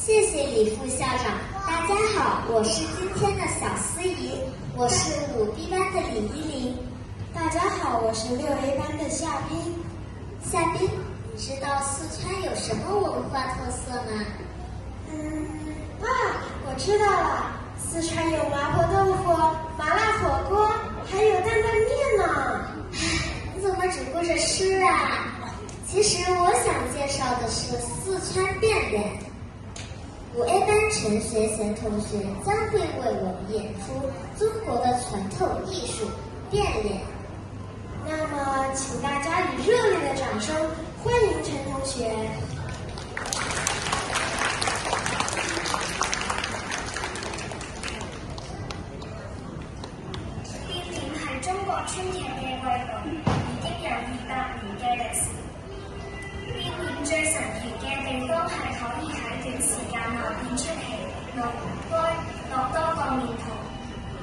谢谢李副校长。大家好，我是今天的小司仪，我是5B 班的李依林。大家好，我是6A 班的夏冰。夏冰，你知道四川有什么文化特色吗？我知道了，四川有麻婆豆腐、麻辣火锅，还有担担面呢。你怎么只顾着吃啊？其实我想介绍的是四川变脸。5A 班陈学贤同学将会为我们演出中国的传统艺术变脸。那么，请大家以热烈的掌声欢迎陈同学。變臉係中國川劇嘅貴類，已經有200年嘅歷史。變臉最神奇嘅地方係可以喺短時間內變出喜、怒、哀、樂多個面孔。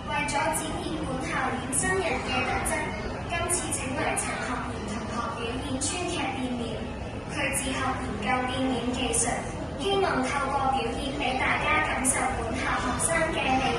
為咗展現本校衍生人嘅特質，今次請嚟陳學賢同學表演川劇變臉。佢自學研究變臉技術，希望透過表演俾大家感受本校學生嘅魅力。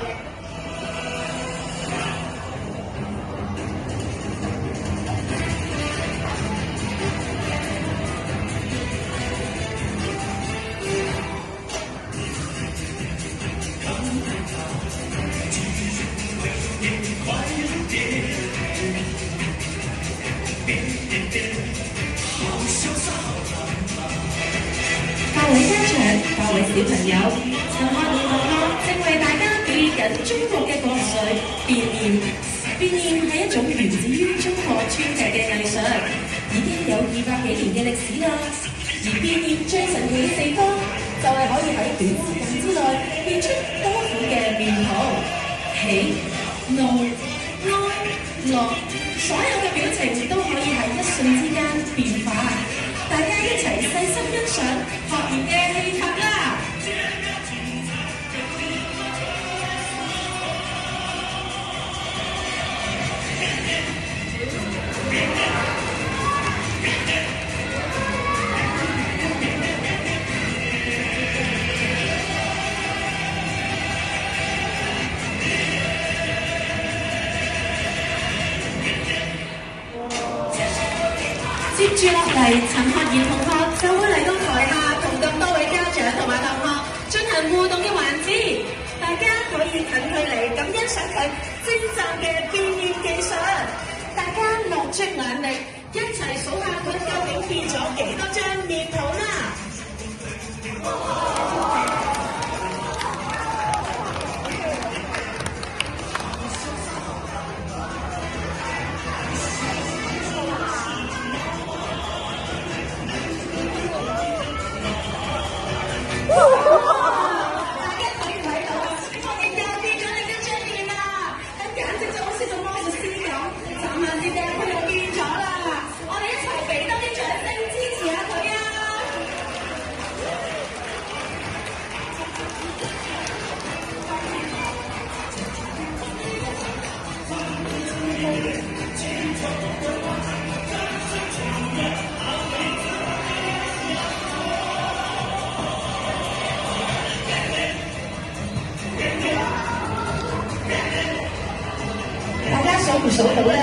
各位家長、各位小朋友，陳學賢同學正為大家表演緊中國嘅國粹變臉。變臉係一種源自於中國川劇嘅藝術，已經有200幾年嘅歷史啦。而變臉最神奇嘅地方，就係可以喺短時間之內變出多款嘅面孔，喜、怒、哀、樂，所有嘅表情都可以喺一瞬之間變化。大家一齊細心欣賞學賢嘅氣魄啦！接住落嚟，陳學賢同學就會嚟到台下同咁多位家長同埋同學進行互動嘅環節，大家可以近距離咁欣賞佢精湛嘅變臉技術。大家落足眼力，一齊數下佢究竟變咗幾多張面譜啦！數唔數到咧？